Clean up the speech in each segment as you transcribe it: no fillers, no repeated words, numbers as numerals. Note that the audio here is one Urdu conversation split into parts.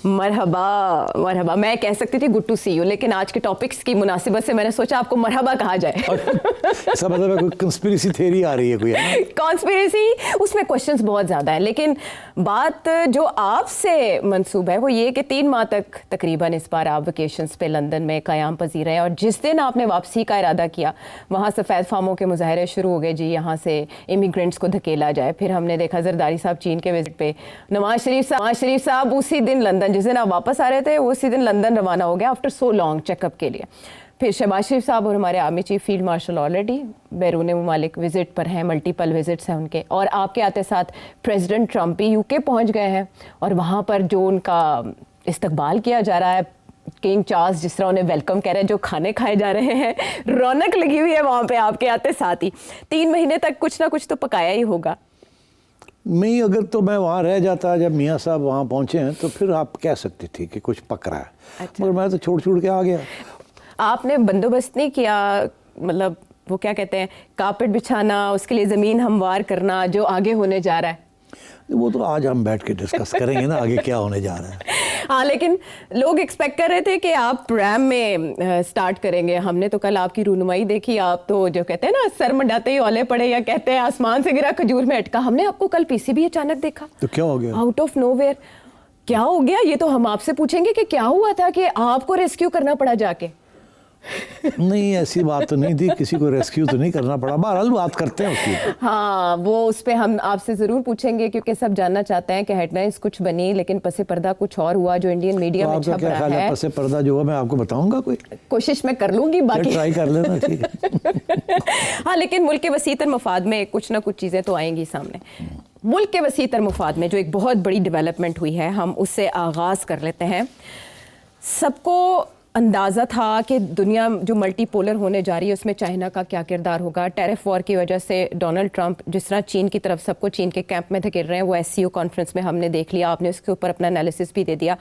مرحبا مرحبا. میں کہہ سکتی تھی گڈ ٹو سی یو, لیکن آج کے ٹاپکس کی مناسبت سے میں نے سوچا آپ کو مرحبا کہا جائے. ایسا مطلب ہے کوئی کنسپریسی تھیوری آ رہی ہے کوئی؟ کانسپریسی اس میں کوشچنس بہت زیادہ ہیں, لیکن بات جو آپ سے منسوب ہے وہ یہ کہ 3 ماہ تک تقریباً اس بار آپ ویکیشنز پہ لندن میں قیام پذیر ہیں, اور جس دن آپ نے واپسی کا ارادہ کیا وہاں سفید فاموں کے مظاہرے شروع ہو گئے, جی یہاں سے امیگرینٹس کو دھکیلا جائے. پھر ہم نے دیکھا زرداری صاحب چین کے وزٹ پہ, نواز شریف صاحب اسی دن لندن, جس دن آپ واپس آ رہے تھے وہ اسی دن لندن روانہ ہو گیا after so long check up کے لیے. پھر شہباز شریف صاحب اور ہمارے army chief field marshal already بیرون ممالک وزٹ پر ہیں, ملٹیپل وزٹس ہیں ان کے, اور آپ کے آتے ساتھ پریزیڈنٹ ٹرمپ بھی یو کے پہنچ گئے ہیں, اور وہاں پر جو ان کا استقبال کیا جا رہا ہے, کنگ چارلس جس طرح انہیں ویلکم کہہ رہے ہیں, جو کھانے کھائے جا رہے ہیں, رونق لگی ہوئی ہے وہاں پہ آپ کے آتے ساتھ ہی. 3 مہینے تک کچھ نہ کچھ تو پکایا ہی ہوگا. نہیں, اگر تو میں وہاں رہ جاتا جب میاں صاحب وہاں پہنچے ہیں تو پھر آپ کہہ سکتی تھی کہ کچھ پک رہا ہے, مگر میں تو چھوڑ کے آ گیا. آپ نے بندوبست نہیں کیا, مطلب وہ کیا کہتے ہیں کارپیٹ بچھانا, اس کے لیے زمین ہموار کرنا جو آگے ہونے جا رہا ہے؟ وہ تو آج ہم بیٹھ کے ڈسکس کریں گے نا آگے کیا ہونے جا رہا ہے. ہاں, لیکن لوگ ایکسپیکٹ کر رہے تھے کہ آپ ریم میں سٹارٹ کریں گے. ہم نے تو کل آپ کی رونمائی دیکھی, آپ تو جو کہتے ہیں نا سر منڈاتے ہی اولے پڑے, یا کہتے ہیں آسمان سے گرا کھجور میں اٹکا. ہم نے آپ کو کل پی سی بھی اچانک دیکھا, تو کیا ہو گیا آؤٹ آف نو ویئر؟ کیا ہو گیا یہ تو ہم آپ سے پوچھیں گے کہ کیا ہوا تھا کہ آپ کو ریسکیو کرنا پڑا جا کے. نہیں, ایسی بات تو نہیں تھی, کسی کو ریسکیو تو نہیں کرنا پڑا. بہرحال بات کرتے ہیں اس کی. ہاں, وہ اس پہ ہم آپ سے ضرور پوچھیں گے, کیونکہ سب جاننا چاہتے ہیں کہ ہیڈ لائنز کچھ بنی لیکن پس پردہ کچھ اور ہوا جو انڈین میڈیا میں چھپ رہا ہے. پس پردہ جو ہوا میں آپ کو بتاؤں گا, کوئی کوشش میں کر لوں گی, باقی ٹرائی کر لینا. ٹھیک ہے. ہاں, لیکن ملک کے وسیع تر مفاد میں کچھ نہ کچھ چیزیں تو آئیں گی سامنے. ملک کے وسیع تر مفاد میں جو ایک بہت بڑی ڈیولپمنٹ ہوئی ہے, ہم اس سے آغاز کر لیتے ہیں. سب کو اندازہ تھا کہ دنیا جو ملٹی پولر ہونے جا رہی ہے اس میں چائنا کا کیا کردار ہوگا. ٹیرف وار کی وجہ سے ڈونلڈ ٹرمپ جس طرح چین کی طرف سب کو چین کے کیمپ میں دھکیل رہے ہیں, وہ SCO کانفرنس میں ہم نے دیکھ لیا, آپ نے اس کے اوپر اپنا انالیسس بھی دے دیا.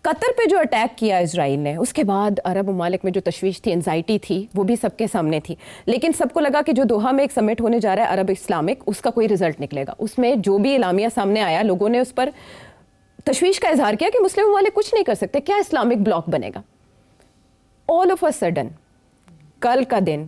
قطر پہ جو اٹیک کیا اسرائیل نے, اس کے بعد عرب ممالک میں جو تشویش تھی, انزائٹی تھی, وہ بھی سب کے سامنے تھی. لیکن سب کو لگا کہ جو دوحہ میں ایک سمٹ ہونے جا رہا ہے عرب اسلامک, اس کا کوئی رزلٹ نکلے گا. اس میں جو بھی اعلامیہ سامنے آیا, لوگوں نے اس پر تشویش کا اظہار کیا کہ مسلم ممالک کچھ نہیں کر سکتے, کیا اسلامک بلاک بنے گا. آل آف اے سڈن کل کا دن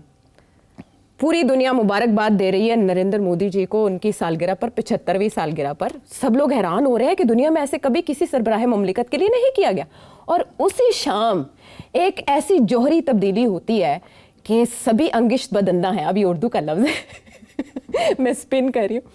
پوری دنیا مبارکباد دے رہی ہے نریندر مودی جی کو ان کی سالگرہ پر, 75ویں سالگرہ پر. سب لوگ حیران ہو رہے ہیں کہ دنیا میں ایسے کبھی کسی سربراہ مملکت کے لیے نہیں کیا گیا. اور اسی شام ایک ایسی جوہری تبدیلی ہوتی ہے کہ سبھی انگشت بدندہ ہیں. ابھی اردو کا لفظ ہے میں سپن کر رہی ہوں.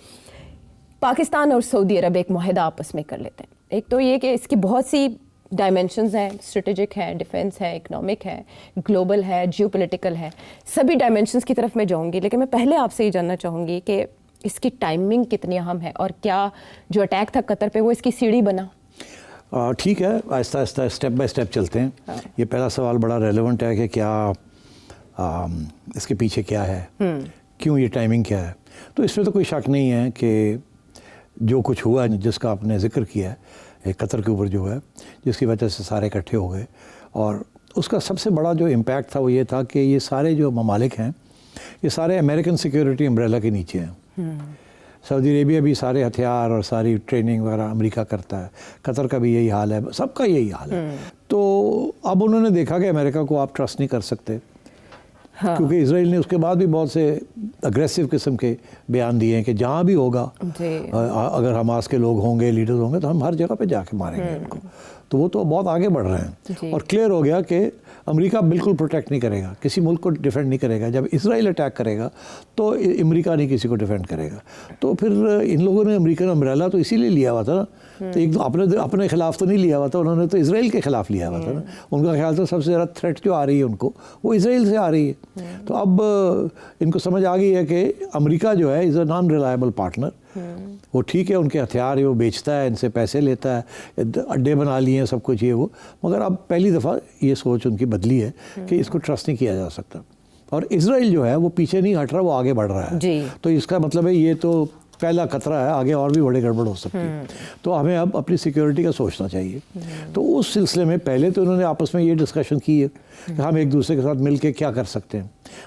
پاکستان اور سعودی عرب ایک معاہدہ آپس میں کر لیتے ہیں. ایک تو یہ کہ اس کی بہت سی ڈائمینشنز ہیں, اسٹریٹجک ہے, ڈیفنس ہے, اکنامک ہے, گلوبل ہے, جیو پولیٹیکل ہے. سبھی ڈائمینشنز کی طرف میں جاؤں گی, لیکن میں پہلے آپ سے یہ جاننا چاہوں گی کہ اس کی ٹائمنگ کتنی اہم ہے, اور کیا جو اٹیک تھا قطر پہ وہ اس کی سیڑھی بنا؟ ٹھیک ہے, آہستہ آہستہ اسٹیپ بائی اسٹیپ چلتے ہیں. یہ پہلا سوال بڑا ریلیونٹ ہے کہ کیا اس کے پیچھے کیا ہے, کیوں یہ ٹائمنگ کیا ہے. تو اس میں تو کوئی شک نہیں ہے کہ جو کچھ ہوا جس کا آپ نے ذکر کیا ہے, قطر کے اوپر جو ہے, جس کی وجہ سے سارے اکٹھے ہو گئے, اور اس کا سب سے بڑا جو امپیکٹ تھا وہ یہ تھا کہ یہ سارے جو ممالک ہیں یہ سارے امریکن سیکیورٹی امبریلا کے نیچے ہیں. سعودی عربیہ بھی سارے ہتھیار اور ساری ٹریننگ وغیرہ امریکہ کرتا ہے, قطر کا بھی یہی حال ہے, سب کا یہی حال ہے. تو اب انہوں نے دیکھا کہ امریکہ کو آپ ٹرسٹ نہیں کر سکتے, کیونکہ اسرائیل نے اس کے بعد بھی بہت سے اگریسو قسم کے بیان دیے ہیں کہ جہاں بھی ہوگا اگر حماس کے لوگ ہوں گے, لیڈر ہوں گے, تو ہم ہر جگہ پہ جا کے ماریں گے ان کو. تو وہ تو بہت آگے بڑھ رہے ہیں, اور کلیئر ہو گیا کہ امریکہ بالکل پروٹیکٹ نہیں کرے گا, کسی ملک کو ڈیفینڈ نہیں کرے گا. جب اسرائیل اٹیک کرے گا تو امریکہ نہیں کسی کو ڈیفینڈ کرے گا. تو پھر ان لوگوں نے امریکن امبریلا تو اسی لیے لیا ہوا تھا نا, تو ایک اپنے خلاف تو نہیں لیا ہوا تھا, انہوں نے تو اسرائیل کے خلاف لیا ہوا تھا نا. ان کا خیال تھا سب سے زیادہ تھریٹ جو آ رہی ہے ان کو وہ اسرائیل سے آ رہی ہے. تو اب ان کو سمجھ آ گئی ہے کہ امریکہ جو ہے از اے نان ریلائبل پارٹنر. وہ ٹھیک ہے, ان کے ہتھیار وہ بیچتا ہے, ان سے پیسے لیتا ہے, اڈے بنا لیے ہیں, سب کچھ یہ وہ, مگر اب پہلی دفعہ یہ سوچ ان کی بدلی ہے کہ اس کو ٹرسٹ نہیں کیا جا سکتا. اور اسرائیل جو ہے وہ پیچھے نہیں ہٹ رہا, وہ آگے بڑھ رہا ہے. تو اس کا مطلب ہے یہ تو پہلا خطرہ ہے, آگے اور بھی بڑے گڑبڑ ہو سکتی ہے. تو ہمیں اب اپنی سیکیورٹی کا سوچنا چاہیے. تو اس سلسلے میں پہلے تو انہوں نے آپس میں یہ ڈسکشن کی ہے کہ ہم ایک دوسرے کے ساتھ مل کے کیا کر سکتے ہیں.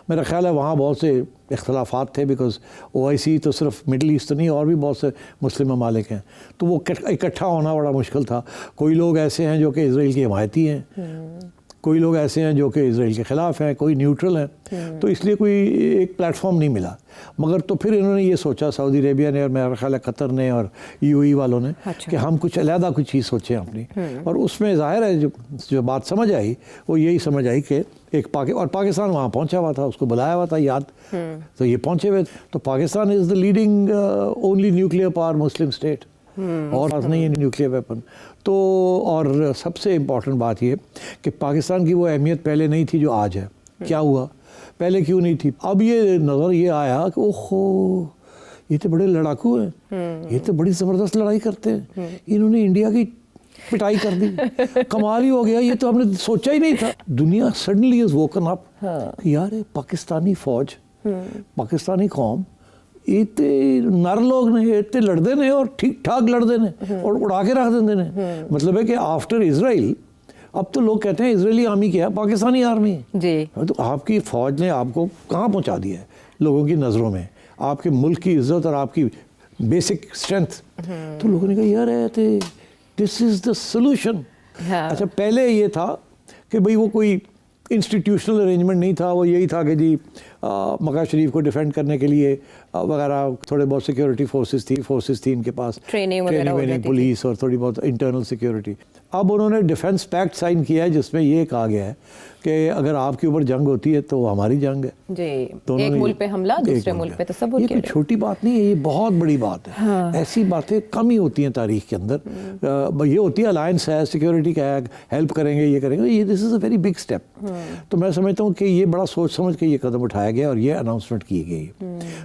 میرا خیال ہے وہاں بہت سے اختلافات تھے, بیکاز OIC تو صرف مڈل ایسٹ نہیں, اور بھی بہت سے مسلم ممالک ہیں, تو وہ اکٹھا ہونا بڑا مشکل تھا. کوئی لوگ ایسے ہیں جو کہ اسرائیل کے حمایتی ہیں, کوئی لوگ ایسے ہیں جو کہ اسرائیل کے خلاف ہیں, کوئی نیوٹرل ہیں, تو اس لیے کوئی ایک پلیٹ فارم نہیں ملا. مگر تو پھر انہوں نے یہ سوچا, سعودی عربیہ نے اور میرا خیال ہے قطر نے اور UAE والوں نے, کہ ہم کچھ علیحدہ کچھ چیز سوچیں اپنی. اور اس میں ظاہر ہے جو بات سمجھ آئی وہ یہی سمجھ آئی کہ ایک اور پاکستان وہاں پہنچا ہوا تھا, اس کو بلایا ہوا تھا یاد, تو یہ پہنچے ہوئے. تو Pakistan is the leading only nuclear power Muslim state, اور پاس نہیں ہے نیوکلیئر ویپن. تو اور سب سے امپورٹنٹ بات یہ کہ پاکستان کی وہ اہمیت پہلے نہیں تھی جو آج ہے. کیا ہوا, پہلے کیوں نہیں تھی؟ اب یہ نظر یہ آیا کہ اوہو یہ تو بڑے لڑاکو ہیں, یہ تو بڑی زبردست لڑائی کرتے ہیں, انہوں نے انڈیا کی پٹائی کر دی, کمال ہی ہو گیا, یہ تو ہم نے سوچا ہی نہیں تھا. دنیا سڈنلی از ووکن اپ کہ یار پاکستانی فوج, پاکستانی قوم اتنے نر لوگ نے, اتنے لڑتے ہیں اور ٹھیک ٹھاک لڑتے ہیں اور اڑا کے رکھ دیتے ہیں. مطلب ہے کہ آفٹر اسرائیل اب تو لوگ کہتے ہیں اسرائیلی آرمی کیا ہے, پاکستانی آرمی ہے جی. تو آپ کی فوج نے آپ کو کہاں پہنچا دیا ہے لوگوں کی نظروں میں, آپ کے ملک کی عزت اور آپ کی بیسک اسٹرینتھ. تو لوگوں نے کہا یار دس از دا سولوشن. اچھا پہلے یہ تھا کہ بھئی وہ کوئی انسٹیٹیوشنل ارینجمنٹ نہیں تھا, وہ یہی تھا کہ جی مکہ شریف کو ڈیفینڈ کرنے کے لیے وغیرہ تھوڑے بہت سیکیورٹی فورسز تھی ان کے پاس, ٹریننگ پولیس اور تھوڑی بہت انٹرنل سیکیورٹی. اب انہوں نے ڈیفنس پیکٹ سائن کیا ہے جس میں یہ کہا گیا ہے کہ اگر آپ کے اوپر جنگ ہوتی ہے تو وہ ہماری جنگ ہے جی. ایک ملک پہ حملہ, دوسرے ملک پہ تصور. یہ کوئی چھوٹی بات نہیں ہے, یہ بہت بڑی بات ہے. ایسی باتیں کم ہی ہوتی ہیں تاریخ کے اندر. یہ ہوتی ہے الائنس ہے, سیکیورٹی کا ہے, ہیلپ کریں گے, یہ کریں گے, یہ دس از اے ویری بگ اسٹیپ. تو میں سمجھتا ہوں کہ یہ بڑا سوچ سمجھ کے یہ قدم اٹھایا گیا اور یہ اناؤنسمنٹ کی گئی.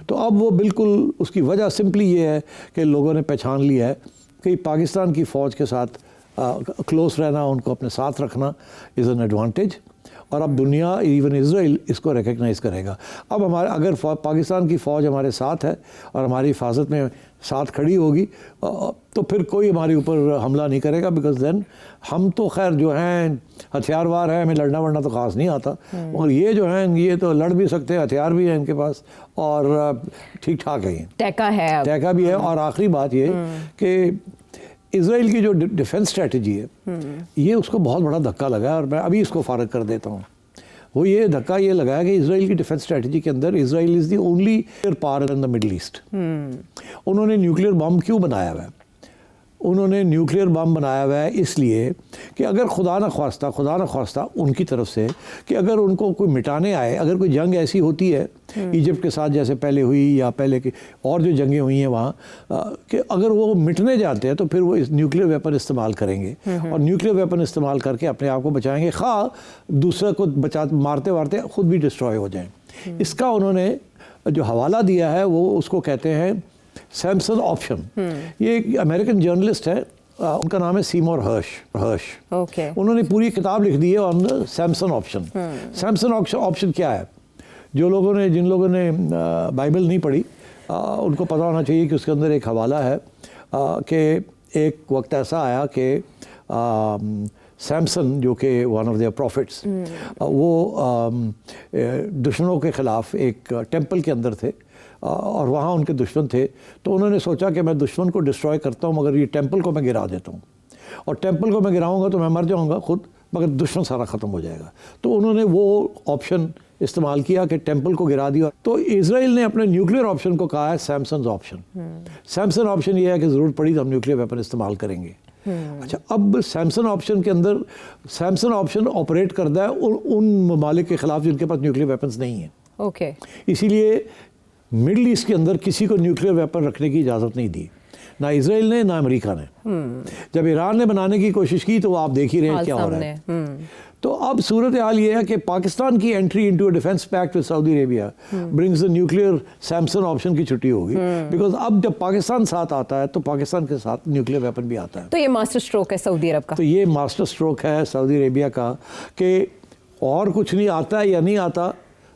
تو اب وہ بالکل اس کی وجہ سمپلی یہ ہے کہ لوگوں نے پہچان لیا ہے کہ پاکستان کی فوج کے ساتھ کلوز رہنا, ان کو اپنے ساتھ رکھنا از این ایڈوانٹیج. اور اب دنیا ایون اسرائیل اس کو ریکگنائز کرے گا. اب ہمارے اگر پاکستان کی فوج ہمارے ساتھ ہے اور ہماری حفاظت میں ساتھ کھڑی ہوگی تو پھر کوئی ہمارے اوپر حملہ نہیں کرے گا, بیکاز دین ہم تو خیر جو ہیں ہتھیار وار ہیں, ہمیں لڑنا ورنا تو خاص نہیں آتا, اور یہ جو ہیں یہ تو لڑ بھی سکتے ہیں, ہتھیار بھی ہیں ان کے پاس اور ٹھیک ٹھاک ہے, ٹیکا بھی ہے. اور آخری بات یہ کہ اسرائیل کی جو ڈیفنس اسٹریٹجی ہے یہ اس کو بہت بڑا دھکا لگا ہے, اور میں ابھی اس کو فارغ کر دیتا ہوں. وہ یہ دھکا یہ لگایا کہ اسرائیل کی ڈیفنس اسٹریٹجی کے اندر Israel is the only power in the Middle East. انہوں نے نیوکلیئر بم کیوں بنایا ہوا ہے؟ انہوں نے نیوکلیئر بم بنایا ہوا ہے اس لیے کہ اگر خدا نہ خواستہ ان کی طرف سے کہ اگر ان کو کوئی مٹانے آئے, اگر کوئی جنگ ایسی ہوتی ہے ایجپٹ کے ساتھ جیسے پہلے ہوئی یا پہلے کی اور جو جنگیں ہوئی ہیں وہاں, کہ اگر وہ مٹنے جاتے ہیں تو پھر وہ نیوکلیئر ویپن استعمال کریں گے, اور نیوکلیئر ویپن استعمال کر کے اپنے آپ کو بچائیں گے, خواہ دوسرے کو مارتے وارتے خود بھی ڈسٹروائے ہو جائیں. اس کا انہوں نے جو حوالہ دیا ہے وہ اس کو کہتے ہیں سیمسن آپشن. یہ ایک امریکن جرنلسٹ ہے, ان کا نام ہے سیمور ہرش. انہوں نے پوری کتاب لکھ دی ہے آن سیمسن آپشن. سیمسن آپشن کیا ہے؟ جن لوگوں نے بائبل نہیں پڑھی ان کو پتہ ہونا چاہیے کہ اس کے اندر ایک حوالہ ہے کہ ایک وقت ایسا آیا کہ سیمسن جو کہ ون آف دیئر پروفٹس, وہ دشمنوں کے خلاف ایک ٹیمپل کے اندر تھے اور وہاں ان کے دشمن تھے. تو انہوں نے سوچا کہ میں دشمن کو ڈسٹروائے کرتا ہوں مگر یہ ٹیمپل کو میں گرا دیتا ہوں, اور ٹیمپل کو میں گراؤں گا تو میں مر جاؤں گا خود, مگر دشمن سارا ختم ہو جائے گا. تو انہوں نے وہ آپشن استعمال کیا کہ ٹیمپل کو گرا دیا. تو اسرائیل نے اپنے نیوکلیئر آپشن کو کہا ہے سیمسنز آپشن. سیمسن آپشن یہ ہے کہ ضرورت پڑی تو ہم نیوکلیئر ویپن استعمال کریں گے. اچھا, اب سیمسن آپشن کے اندر سیمسن آپشن آپریٹ کرتا ہے ان ممالک کے خلاف جن کے پاس نیوکلیئر ویپنز نہیں ہیں. اسی لیے مڈل ایسٹ کے اندر کسی کو نیوکلیئر ویپن رکھنے کی اجازت نہیں دی, نہ اسرائیل نے نہ امریکہ نے. جب ایران نے بنانے کی کوشش کی تو وہ آپ دیکھ ہی رہے ہیں کیا ہو رہا ہے. تو اب صورتحال یہ ہے کہ پاکستان کی entry into a defence packet with Saudi Arabia brings the nuclear Samson option کی چھٹی ہوگی, بیکاز اب جب پاکستان ساتھ آتا ہے تو پاکستان کے ساتھ نیوکلیئر ویپن بھی آتا ہے. تو یہ ماسٹر اسٹروک ہے سعودی عرب کا. تو یہ ماسٹر اسٹروک ہے سعودی عربیہ کا کہ اور کچھ نہیں آتا ہے یا نہیں آتا,